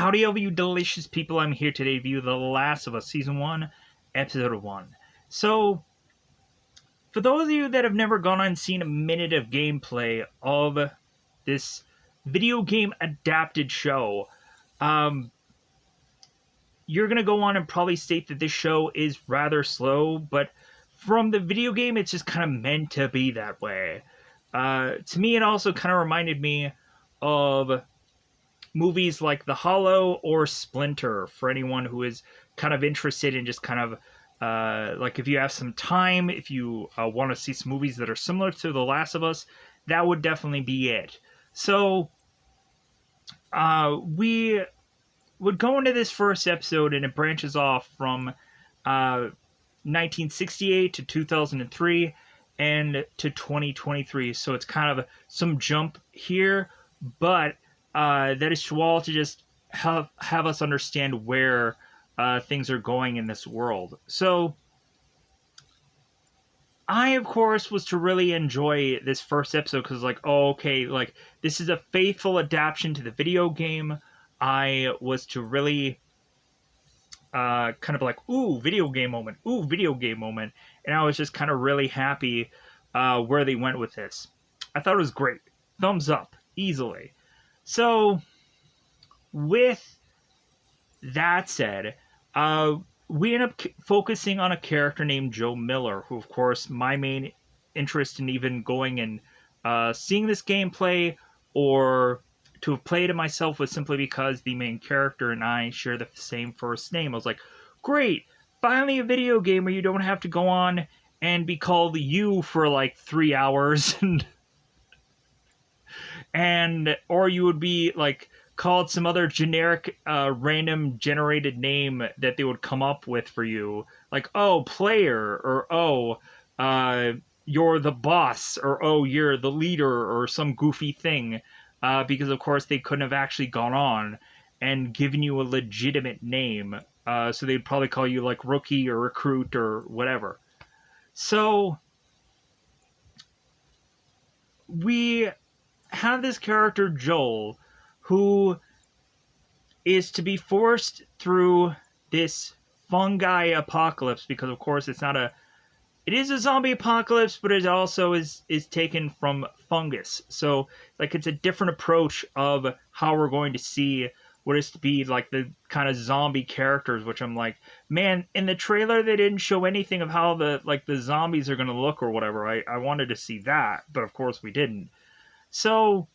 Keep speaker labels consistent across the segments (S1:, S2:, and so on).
S1: Howdy, all you delicious people. I'm here today to review The Last of Us Season 1, Episode 1. So, for those of you that have never gone on and seen a minute of gameplay of this video game adapted show, you're going to go on and probably state that this show is rather slow, but from the video game, it's just kind of meant to be that way. To me, it also kind of reminded me of movies like The Hollow or Splinter for anyone who is kind of interested in just kind of like if you have some time, if you want to see some movies that are similar to The Last of Us, that would definitely be it. So we would go into this first episode and it branches off from 1968 to 2003 and to 2023. So it's kind of some jump here, but that is all to just have us understand where things are going in this world. So I, of course, was to really enjoy this first episode because, like, oh, okay, like, this is a faithful adaptation to the video game. I was to really kind of like, ooh, video game moment, ooh, video game moment. And I was just kind of really happy where they went with this. I thought it was great. Thumbs up, easily. So, with that said, we end up focusing on a character named Joe Miller, who, of course, my main interest in even going and seeing this gameplay or to have played it myself was simply because the main character and I share the same first name. I was like, great, finally a video game where you don't have to go on and be called you for like 3 hours and or you would be like called some other generic random generated name that they would come up with for you, like, oh, player, or oh, you're the boss, or oh, you're the leader, or some goofy thing, because of course they couldn't have actually gone on and given you a legitimate name, so they'd probably call you like rookie or recruit or whatever. So we have this character Joel who is to be forced through this fungi apocalypse because, of course, it is a zombie apocalypse, but it also is taken from fungus. So, like, it's a different approach of how we're going to see what is to be, like, the kind of zombie characters, which I'm like, man, in the trailer they didn't show anything of how the zombies are going to look or whatever. I wanted to see that, but of course we didn't. So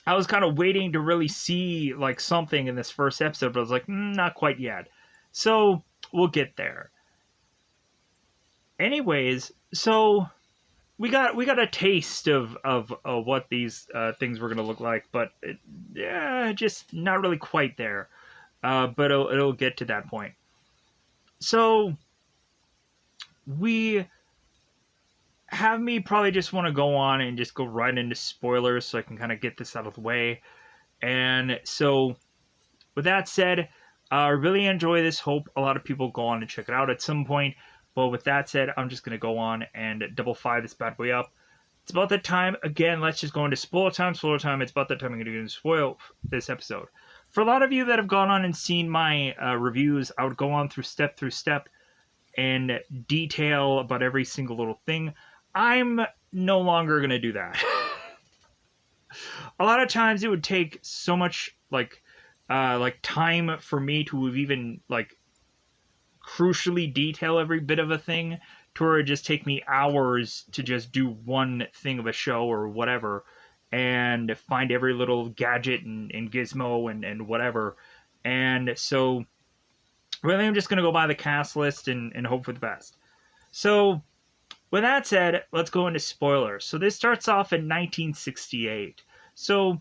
S1: I was kind of waiting to really see like something in this first episode, but I was like, not quite yet. So we'll get there. Anyways, so we got a taste of what these things were gonna look like, but just not really quite there. But it'll get to that point. So we have me probably just want to go on and just go right into spoilers so I can kind of get this out of the way. And so, with that said, I really enjoy this. Hope a lot of people go on and check it out at some point. But with that said, I'm just going to go on and double fire this bad boy up. It's about that time. Again, let's just go into spoiler time. Spoiler time. It's about that time I'm going to spoil this episode. For a lot of you that have gone on and seen my reviews, I would go on through step and detail about every single little thing. I'm no longer going to do that. A lot of times it would take so much like time for me to even like crucially detail every bit of a thing to where it just take me hours to just do one thing of a show or whatever and find every little gadget and gizmo and whatever. And so really I'm just going to go by the cast list and hope for the best. So with that said, let's go into spoilers. So this starts off in 1968. So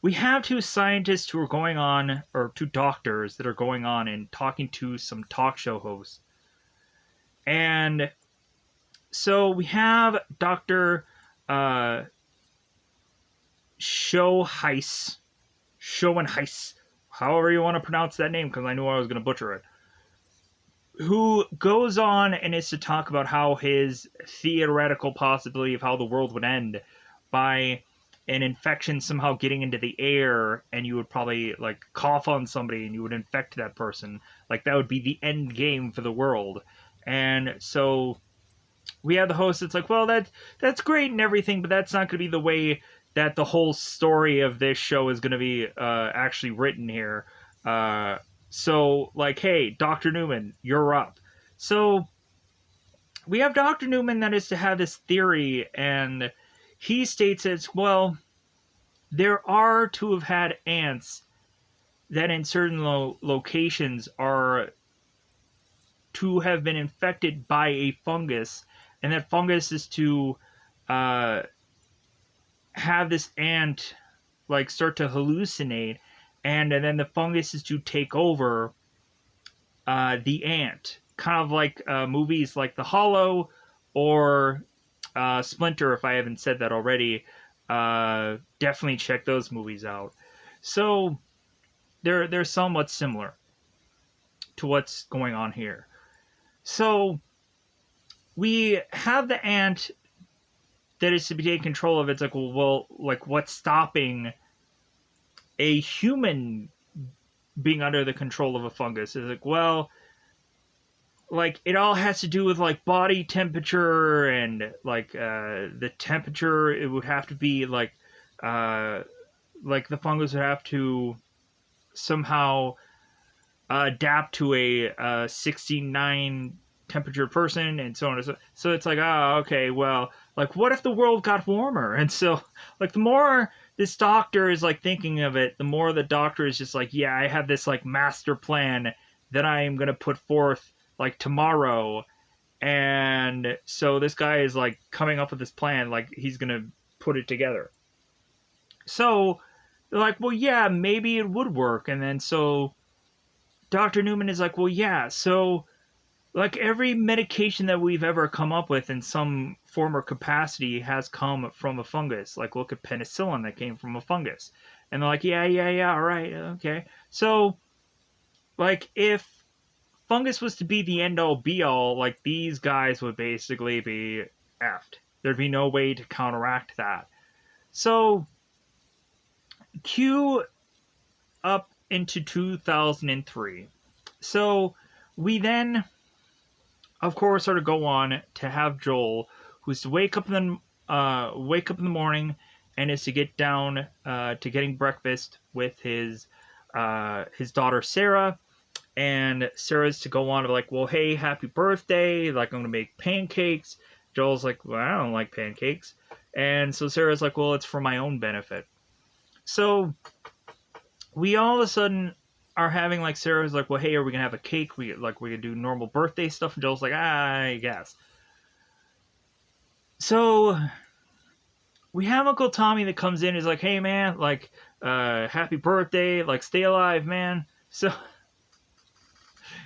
S1: we have two scientists who are going on, or two doctors that are going on and talking to some talk show hosts. And so we have Dr. Schoenheiss, however you want to pronounce that name, because I knew I was going to butcher it, who goes on and is to talk about how his theoretical possibility of how the world would end by an infection somehow getting into the air, and you would probably like cough on somebody and you would infect that person. Like that would be the end game for the world. And so we have the host that's like, well, that's great and everything, but that's not going to be the way that the whole story of this show is going to be actually written here. So like, hey, Dr. Newman, you're up. So we have Dr. Newman that is to have this theory, and he states it's, well, there are to have had ants that in certain locations are to have been infected by a fungus, and that fungus is to have this ant like start to hallucinate, and then the fungus is to take over the ant, kind of like movies like The Hollow or Splinter. If I haven't said that already, definitely check those movies out. So they're somewhat similar to what's going on here. So we have the ant that is to be taken control of. It's like, well, like what's stopping a human being under the control of a fungus? It's like, well, like it all has to do with like body temperature and like the temperature. It would have to be like the fungus would have to somehow adapt to a 69 temperature person and so on and so it's like, oh, okay, well, like what if the world got warmer? And so like the more this doctor is like thinking of it, the more the doctor is just like, yeah, I have this like master plan that I am going to put forth like tomorrow. And so this guy is like coming up with this plan, like he's going to put it together. So they're like, well, yeah, maybe it would work. And then so Dr. Newman is like, well, yeah, so like every medication that we've ever come up with in some form or capacity has come from a fungus. Like look at penicillin that came from a fungus. And they're like, yeah, all right, okay. So like if fungus was to be the end all be all, like these guys would basically be effed. There'd be no way to counteract that. So cue up into 2003. So we then, of course, sort of go on to have Joel, who's to wake up in the morning and is to get down to getting breakfast with his daughter Sarah, and Sarah's to go on to like, well, hey, happy birthday! Like I'm gonna make pancakes. Joel's like, well, I don't like pancakes, and so Sarah's like, well, it's for my own benefit. So we all of a sudden are having like, Sarah's like, well, hey, are we gonna have a cake? We gonna do normal birthday stuff? And Joel's like, I guess. So we have Uncle Tommy that comes in. He's like, hey man, like happy birthday, like stay alive, man. So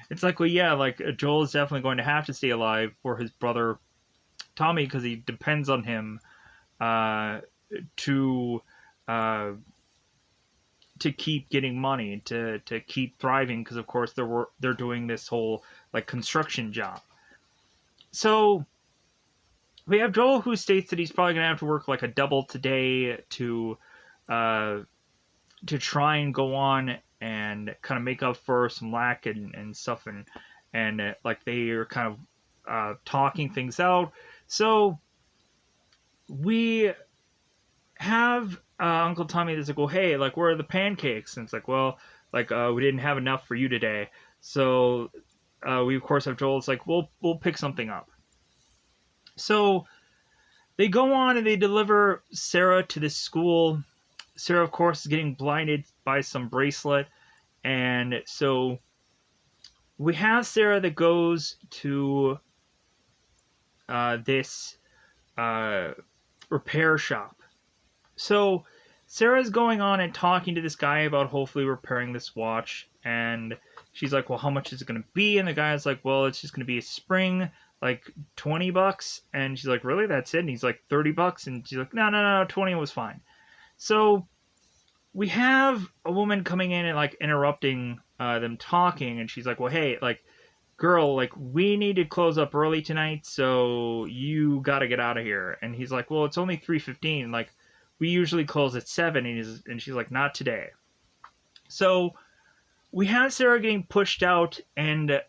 S1: it's like, well, yeah, like Joel is definitely going to have to stay alive for his brother Tommy because he depends on him to keep getting money, to keep thriving, because of course they're doing this whole like construction job. So we have Joel, who states that he's probably gonna have to work like a double today to try and go on and kind of make up for some lack and stuff, and like they are kind of talking things out. So we have Uncle Tommy that's like, well, hey, like where are the pancakes? And it's like, well, like we didn't have enough for you today. So we of course have Joel. It's like, we'll pick something up. So they go on and they deliver Sarah to this school. Sarah, of course, is getting blinded by some bracelet. And so we have Sarah that goes to this repair shop. So Sarah's going on and talking to this guy about hopefully repairing this watch. And she's like, well, how much is it going to be? And the guy's like, well, it's just going to be a spring, like $20. And she's like, really? That's it? And he's like, $30. And she's like, no, 20 was fine. So we have a woman coming in and like interrupting them talking. And she's like, well, hey, like, girl, like, we need to close up early tonight, so you got to get out of here. And he's like, well, it's only 3:15. Like, we usually close at 7. And she's like, not today. So we have Sarah getting pushed out and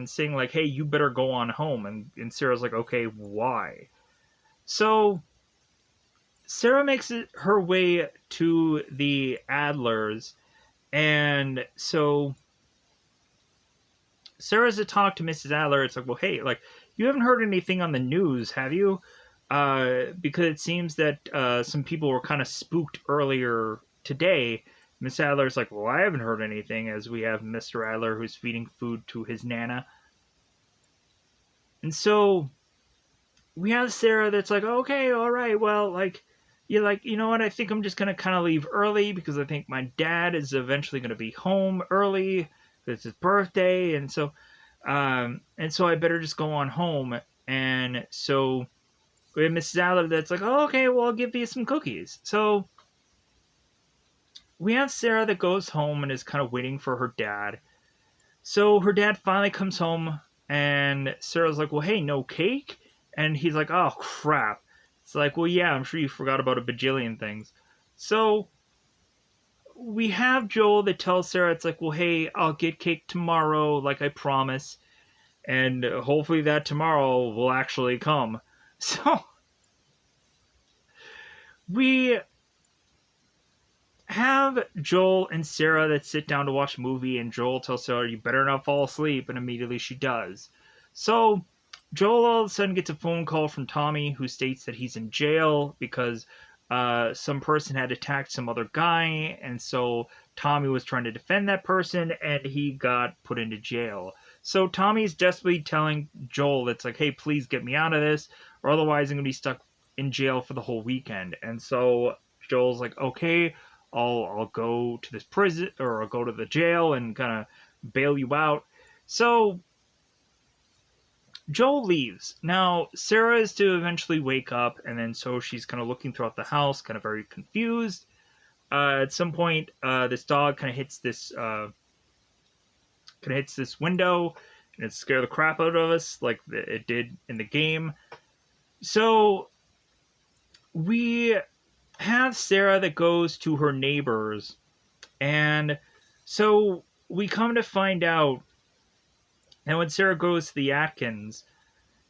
S1: saying like, hey, you better go on home. And Sarah's like, okay, why? So Sarah makes her way to the Adlers, and so Sarah's to talk to Mrs. Adler. It's like, well, hey, like, you haven't heard anything on the news, have you? Because it seems that some people were kind of spooked earlier today. Miss Adler's like, well, I haven't heard anything, as we have Mr. Adler who's feeding food to his Nana. And so we have Sarah that's like, okay, all right, well, like, you're like, you know what, I think I'm just going to kind of leave early because I think my dad is eventually going to be home early. It's his birthday, and so I better just go on home. And so we have Mrs. Adler that's like, oh, okay, well, I'll give you some cookies. So we have Sarah that goes home and is kind of waiting for her dad. So her dad finally comes home, and Sarah's like, well, hey, no cake? And he's like, oh, crap. It's like, well, yeah, I'm sure you forgot about a bajillion things. So we have Joel that tells Sarah, it's like, well, hey, I'll get cake tomorrow, like I promise. And hopefully that tomorrow will actually come. So we have Joel and Sarah that sit down to watch a movie, and Joel tells Sarah, you better not fall asleep, and immediately she does. So Joel all of a sudden gets a phone call from Tommy, who states that he's in jail because some person had attacked some other guy, and so Tommy was trying to defend that person, and he got put into jail. So Tommy's desperately telling Joel, it's like, hey, please get me out of this, or otherwise I'm going to be stuck in jail for the whole weekend. And so Joel's like, okay, I'll go to this prison, or I'll go to the jail and kind of bail you out. So Joel leaves. Now, Sarah is to eventually wake up, and then so she's kind of looking throughout the house, kind of very confused. At some point, this dog kind of hits this window, and it scared the crap out of us, like it did in the game. So we have Sarah that goes to her neighbors, and so we come to find out that when Sarah goes to the Atkins,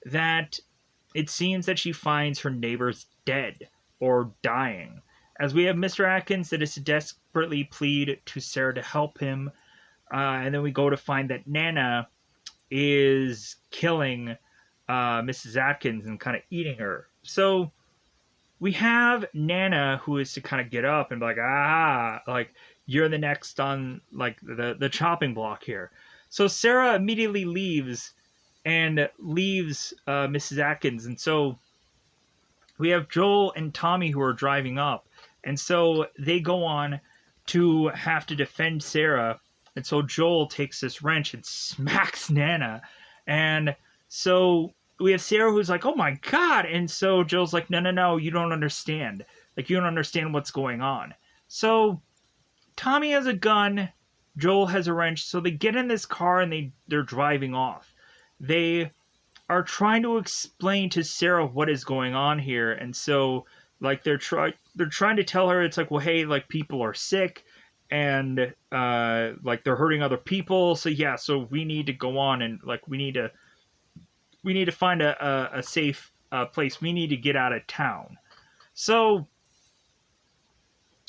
S1: that it seems that she finds her neighbors dead or dying. As we have Mr. Atkins that is to desperately plead to Sarah to help him, and then we go to find that Nana is killing Mrs. Atkins and kind of eating her. So we have Nana who is to kind of get up and be like, like, you're the next on like the chopping block here. So Sarah immediately leaves Mrs. Atkins, and so we have Joel and Tommy who are driving up, and so they go on to have to defend Sarah, and so Joel takes this wrench and smacks Nana, and so we have Sarah who's like, oh my god, and so Joel's like, no, you don't understand, like, you don't understand what's going on. So Tommy has a gun, Joel has a wrench, so they get in this car and they're driving off. They are trying to explain to Sarah what is going on here, and so like they're trying to tell her, it's like, well, hey, like, people are sick, and like they're hurting other people, so yeah, so we need to go on, and like we need to find a safe place. We need to get out of town. So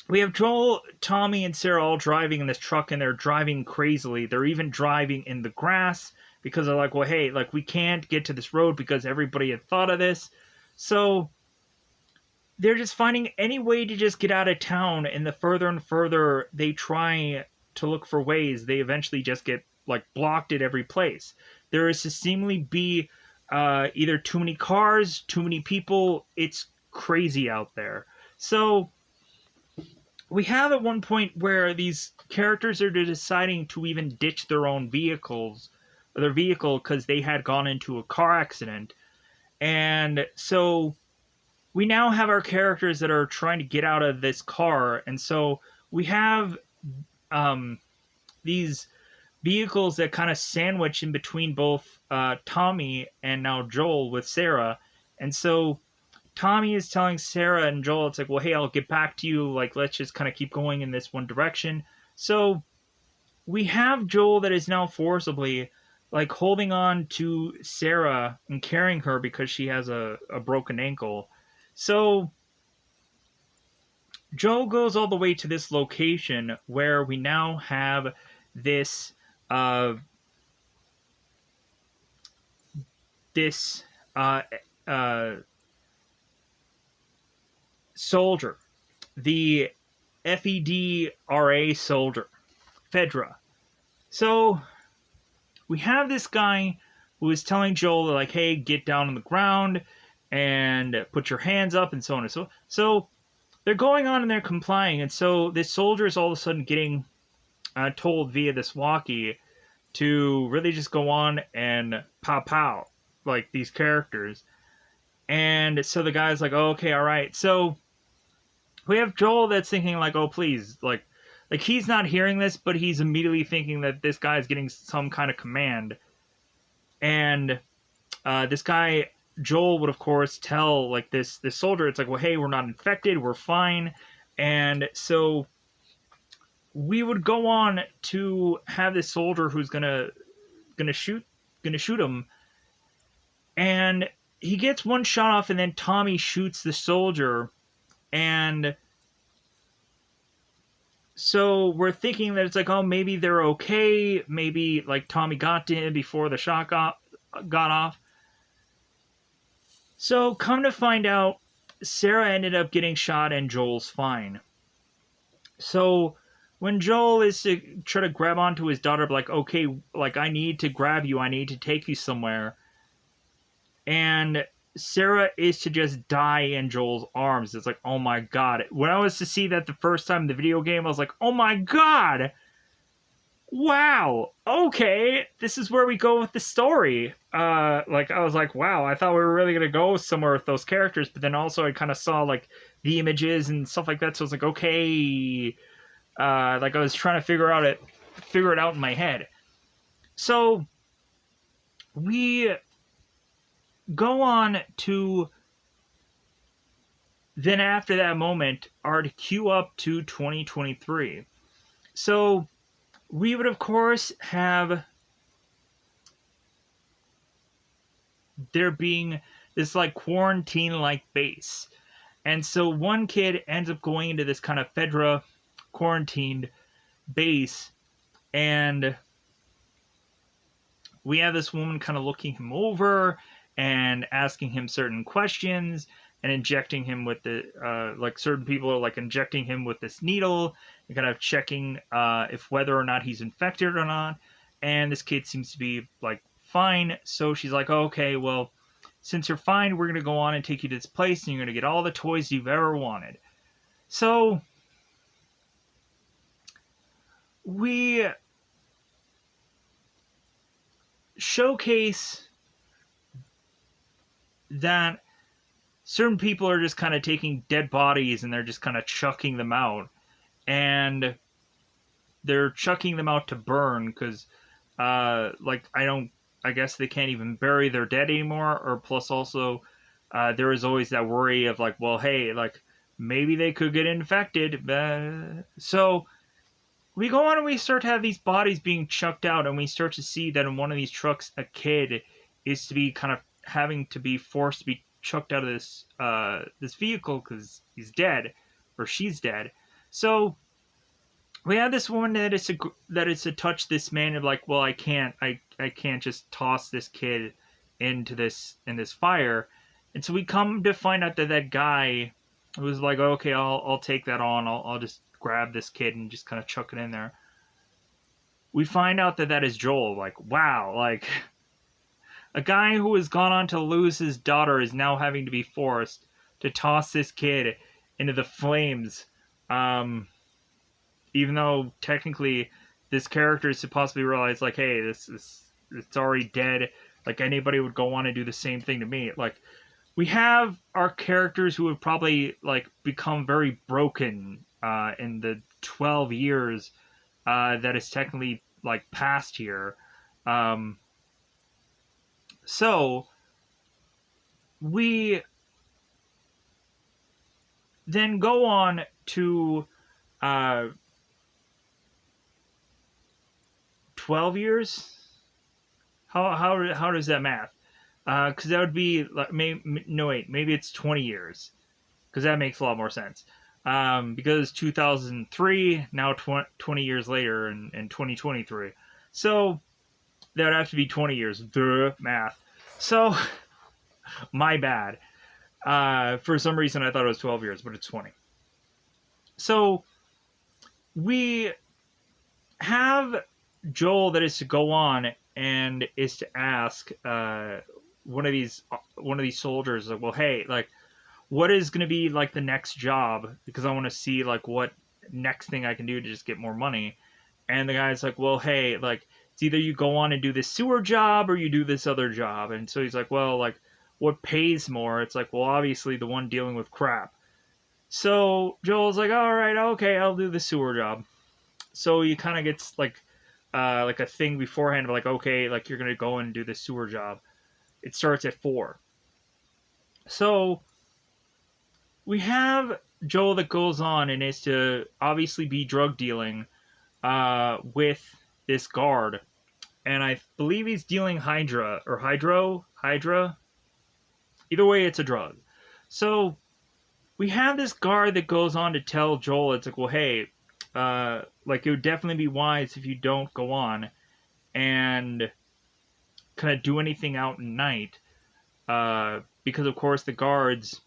S1: we have Joel, Tommy, and Sarah all driving in this truck, and they're driving crazily. They're even driving in the grass because they're like, well, hey, like, we can't get to this road because everybody had thought of this. So they're just finding any way to just get out of town, and the further and further they try to look for ways, they eventually just get, like, blocked at every place. There is to seemingly be either too many cars, too many people. It's crazy out there. So we have at one point where these characters are deciding to even ditch their own vehicles, their vehicle, because they had gone into a car accident. And so we now have our characters that are trying to get out of this car. And so we have these vehicles that kind of sandwich in between both Tommy and now Joel with Sarah. And so Tommy is telling Sarah and Joel, it's like, well, hey, I'll get back to you. Like, let's just kind of keep going in this one direction. So we have Joel that is now forcibly like holding on to Sarah and carrying her because she has a broken ankle. So Joel goes all the way to this location where we now have this uh this uh uh soldier, the FEDRA soldier, Fedra. So we have this guy who is telling Joel, like, hey, get down on the ground and put your hands up and so on and so on. So they're going on and they're complying. And so this soldier is all of a sudden getting told via this walkie to really just go on and pow pow like these characters. And so the guy's like, oh, okay, all right. So we have Joel that's thinking like, oh, please, like he's not hearing this, but he's immediately thinking that this guy is getting some kind of command. And this guy Joel would of course tell like this soldier, it's like, well, hey, we're not infected, we're fine. And so we would go on to have this soldier who's gonna shoot him, and he gets one shot off, and then Tommy shoots the soldier. And so we're thinking that it's like, oh, maybe they're okay, maybe like Tommy got to him before the shot got off. So come to find out, Sarah ended up getting shot and Joel's fine. So when Joel is to try to grab onto his daughter, like, okay, like I need to grab you, I need to take you somewhere, and Sarah is to just die in Joel's arms. It's like, oh my god. When I was to see that the first time in the video game, I was like, oh my god! Wow, okay, this is where we go with the story. Like, I was like, wow, I thought we were really gonna go somewhere with those characters, but then also I kind of saw, like, the images and stuff like that, so I was like, okay, like, I was trying to figure it out in my head. So, we go on to, then after that moment, are to queue up to 2023. So, we would, of course, have there being this, like, quarantine-like base. And so one kid ends up going into this kind of Fedra quarantined base, and we have this woman kind of looking him over and asking him certain questions and injecting him with the, like, certain people are, like, injecting him with this needle and kind of checking if whether or not he's infected or not. And this kid seems to be, like, fine. So she's like, oh, okay, well, since you're fine, we're going to go on and take you to this place, and you're going to get all the toys you've ever wanted. So we showcase that certain people are just kind of taking dead bodies and they're just kind of chucking them out. And they're chucking them out to burn because, like, I guess they can't even bury their dead anymore. Or plus also, there is always that worry of like, well, hey, like, maybe they could get infected. So we go on and we start to have these bodies being chucked out, and we start to see that in one of these trucks, a kid is to be kind of having to be forced to be chucked out of this vehicle because he's dead, or she's dead. So we have this woman that is to touch this man, and like, well, I can't just toss this kid into this fire. And so we come to find out that that guy was like, okay, I'll take that on. I'll just grab this kid and just kind of chuck it in there. We find out that is Joel. Like, wow, like a guy who has gone on to lose his daughter is now having to be forced to toss this kid into the flames. Even though technically this character is supposed to be realized, like, hey, it's already dead. Like, anybody would go on and do the same thing to me. Like, we have our characters who have probably, like, become very broken in the 12 years that is technically, like, past here. So we then go on to 12 years. How does that math? Because that would be like no wait, maybe it's 20 years because that makes a lot more sense. Because 2003 now 20 years later in 2023, so that would have to be 20 years. Duh, math. So my bad. For some reason I thought it was 12 years, but it's 20. So we have Joel that is to go on and is to ask one of these soldiers like, well, hey, like, what is going to be like the next job? Because I want to see like what next thing I can do to just get more money. And the guy's like, well, hey, like, it's either you go on and do this sewer job or you do this other job. And so he's like, well, like, what pays more? It's like, well, obviously the one dealing with crap. So Joel's like, all right, okay, I'll do the sewer job. So he kind of gets like a thing beforehand of like, okay, like you're gonna go and do the sewer job. It starts at 4. So we have Joel that goes on and is to obviously be drug dealing with this guard, and I believe he's dealing Hydra. Either way, it's a drug. So we have this guard that goes on to tell Joel, it's like, well, hey, like it would definitely be wise if you don't go on and kind of do anything out at night, because of course the guards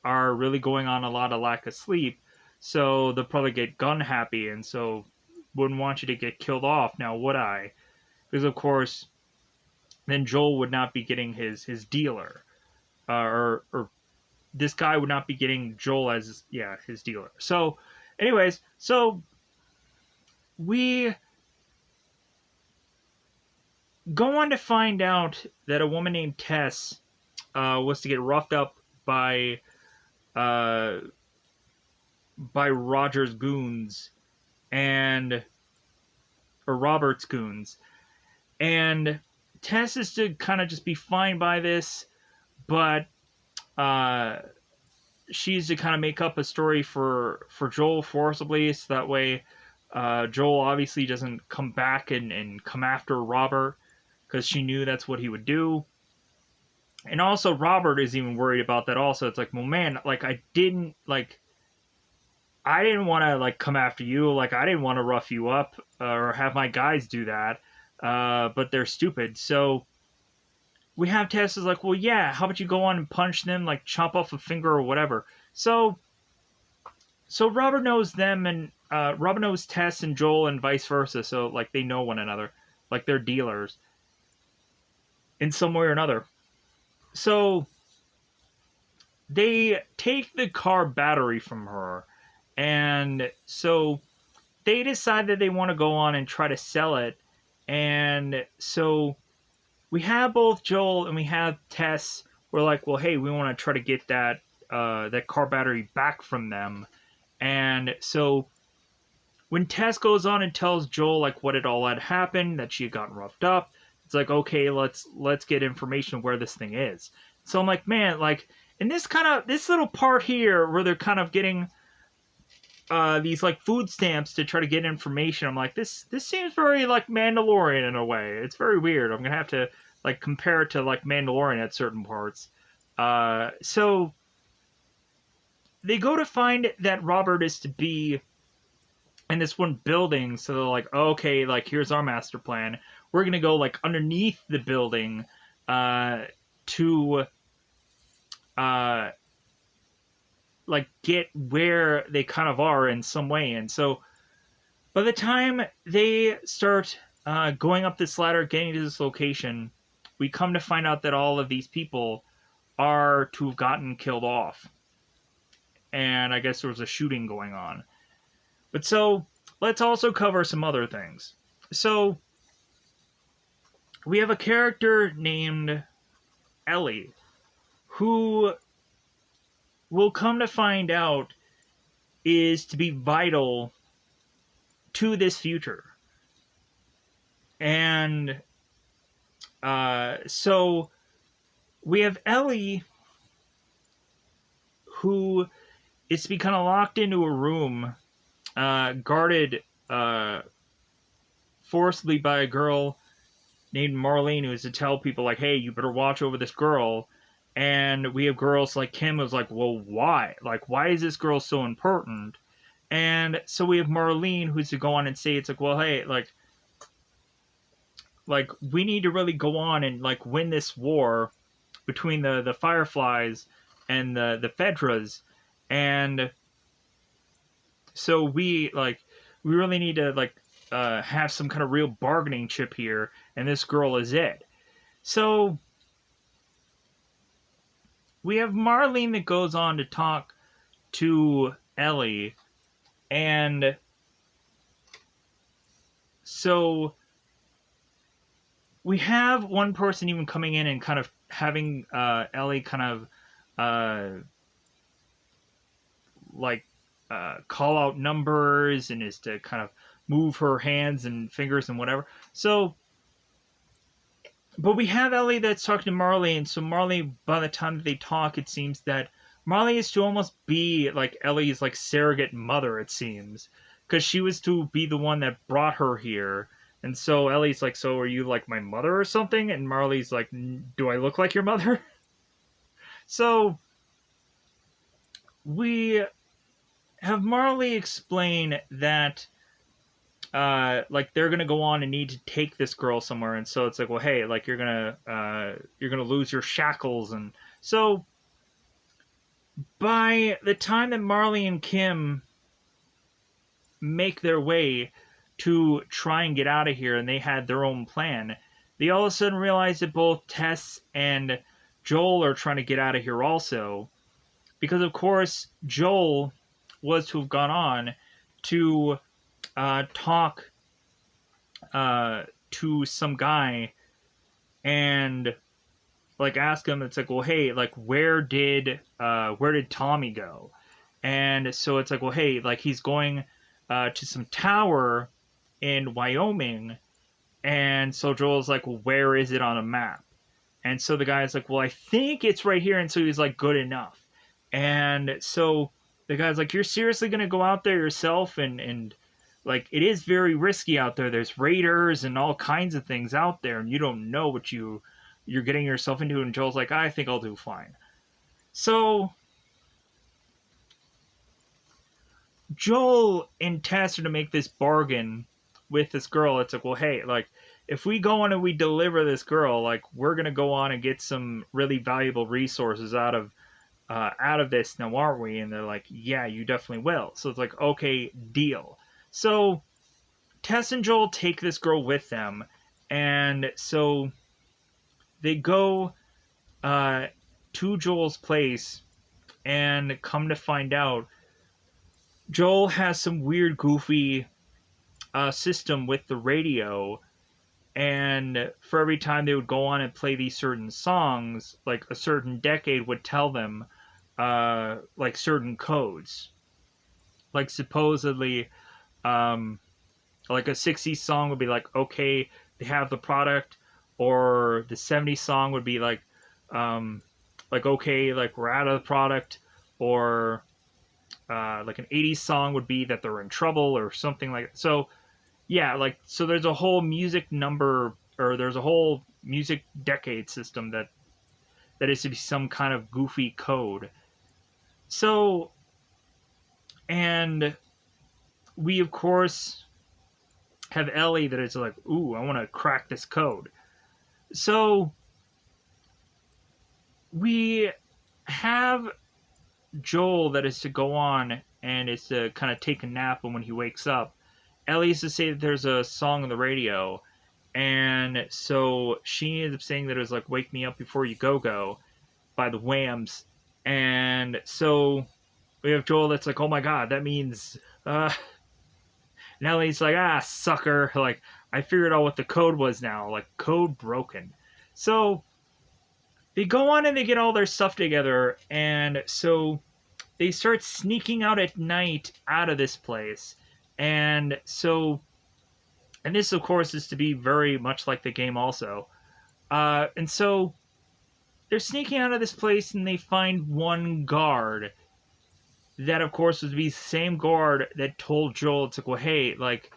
S1: are really going on a lot of lack of sleep, so they'll probably get gun happy, and so wouldn't want you to get killed off. Now, would I? Because of course, then Joel would not be getting his dealer, or this guy would not be getting Joel as his dealer. So, anyways, so we go on to find out that a woman named Tess was to get roughed up by Roger's goons or Robert's goons, and Tess is to kind of just be fine by this, but she's to kind of make up a story for Joel forcibly, so that way Joel obviously doesn't come back and come after Robert, because she knew that's what he would do. And also Robert is even worried about that also. It's like, well, man, like I didn't want to like come after you, like I didn't want to rough you up or have my guys do that, but they're stupid. So we have Tess is like, well, yeah, how about you go on and punch them, like chop off a finger or whatever. So Robert knows them, and Robert knows Tess and Joel and vice versa. So like they know one another, like they're dealers in some way or another. So they take the car battery from her, and so they decide that they want to go on and try to sell it. And so we have both Joel and we have Tess. We're like, well, hey, we want to try to get that car battery back from them. And so when Tess goes on and tells Joel like what it all had happened, that she had gotten roughed up, it's like, okay, let's get information of where this thing is. So I'm like, man, like in this little part here where they're kind of getting these like food stamps to try to get information, I'm like, this seems very like Mandalorian in a way. It's very weird. I'm gonna have to like compare it to like Mandalorian at certain parts. So they go to find that Robert is to be in this one building, so they're like, okay, like here's our master plan. We're gonna go like underneath the building to like get where they kind of are in some way. And so by the time they start going up this ladder, getting to this location, we come to find out that all of these people are to have gotten killed off. And I guess there was a shooting going on. But so let's also cover some other things. So we have a character named Ellie, who we'll come to find out is to be vital to this future. And so we have Ellie, who it's to be kind of locked into a room, guarded forcibly by a girl named Marlene, who is to tell people like, "Hey, you better watch over this girl." And we have girls like Kim, who's like, "Well, why? Like, why is this girl so important?" And so we have Marlene, who's to go on and say, "It's like, well, hey, like we need to really go on and like win this war between the Fireflies and the Fedras, and so we really need to like have some kind of real bargaining chip here, and this girl is it." So we have Marlene that goes on to talk to Ellie, and so we have one person even coming in and kind of having Ellie kind of uh, like call out numbers and is to kind of move her hands and fingers and whatever. So, but we have Ellie that's talking to Marley, and so Marley, by the time that they talk, it seems that Marley is to almost be like Ellie's like surrogate mother. It seems because she was to be the one that brought her here. And so Ellie's like, "So are you like my mother or something?" And Marley's like, "Do I look like your mother?" So we have Marley explain that like they're gonna go on and need to take this girl somewhere, and so it's like, well, hey, like you're gonna lose your shackles, and so by the time that Marley and Kim make their way to try and get out of here, and they had their own plan, they all of a sudden realize that both Tess and Joel are trying to get out of here also, because of course Joel was to have gone on to talk to some guy and like ask him. It's like, well, hey, like where did Tommy go? And so it's like, well, hey, like he's going to some tower in Wyoming. And so Joel's like, well, where is it on a map? And so the guy's like, well, I think it's right here. And so he's like, good enough. And so the guy's like, you're seriously gonna go out there yourself, and like it is very risky out there. There's raiders and all kinds of things out there, and you don't know what you're getting yourself into. And Joel's like, I think I'll do fine. So Joel and Tess are to make this bargain with this girl. It's like, well, hey, like if we go on and we deliver this girl, like we're gonna go on and get some really valuable resources out of this now, aren't we? And they're like, yeah, you definitely will. So it's like, okay, deal. So Tess and Joel take this girl with them, and so they go to Joel's place, and come to find out, Joel has some weird, goofy system with the radio, and for every time they would go on and play these certain songs, like a certain decade would tell them like certain codes. Like supposedly, like a 60s song would be like, okay, they have the product, or the 70s song would be like okay, like we're out of the product, or like an 80s song would be that they're in trouble or something like that. So yeah, like so there's a whole music number, or there's a whole music decade system that is to be some kind of goofy code. So, and we of course have Ellie that is like, ooh, I want to crack this code. So we have Joel that is to go on and is to kind of take a nap, and when he wakes up, Ellie is to say that there's a song on the radio, and so she ends up saying that it was like "Wake Me Up Before You Go Go" by the Whams, and so we have Joel that's like, oh my god, that means and Ellie's like, ah, sucker, like I figured out what the code was now, like code broken. So they go on and they get all their stuff together, and so they start sneaking out at night out of this place. And so, and this of course is to be very much like the game also. And so they're sneaking out of this place, and they find one guard that of course would be the same guard that told Joel, it's like, well, hey, like,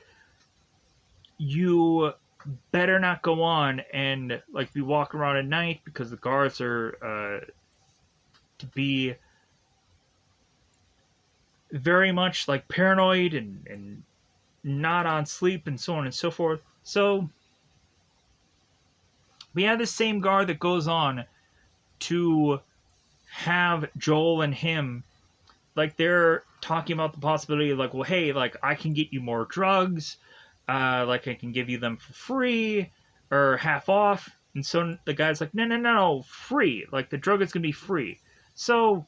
S1: you better not go on and like be walking around at night because the guards are to be very much like paranoid and not on sleep and so on and so forth. So we have the same guard that goes on to have Joel and him, like, they're talking about the possibility of, like, well, hey, like, I can get you more drugs, like, I can give you them for free or half off. And so the guy's like, no, no, no, free. Like, the drug is going to be free. So,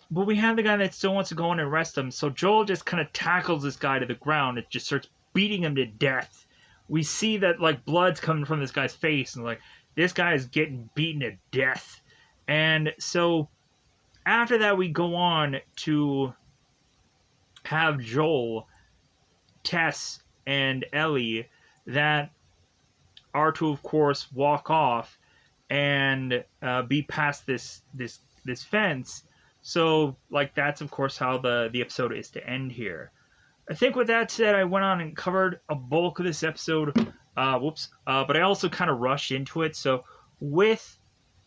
S1: but we have the guy that still wants to go in and arrest him. So Joel just kind of tackles this guy to the ground and just starts beating him to death. We see that, like, blood's coming from this guy's face, and, like, this guy is getting beaten to death. And so after that, we go on to have Joel, Tess, and Ellie that are to, of course, walk off and be past this fence. So, like, that's of course how the episode is to end here. I think with that said, I went on and covered a bulk of this episode. But I also kind of rushed into it. So, with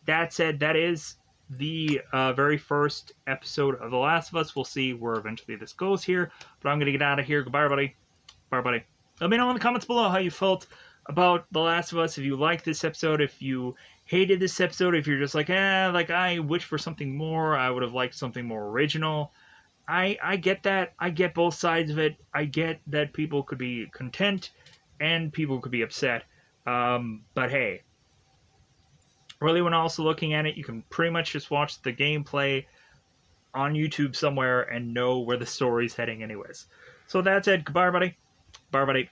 S1: that said, that is the very first episode of The Last of Us. We'll see where eventually this goes here. But I'm going to get out of here. Goodbye, everybody. Bye, everybody. Let me know in the comments below how you felt about The Last of Us. If you liked this episode, if you hated this episode, if you're just like, like, I wish for something more, I would have liked something more original. I get that. I get both sides of it. I get that people could be content and people could be upset. But hey, really, when also looking at it, you can pretty much just watch the gameplay on YouTube somewhere and know where the story's heading anyways. So that's it. Goodbye, everybody. Bye, everybody.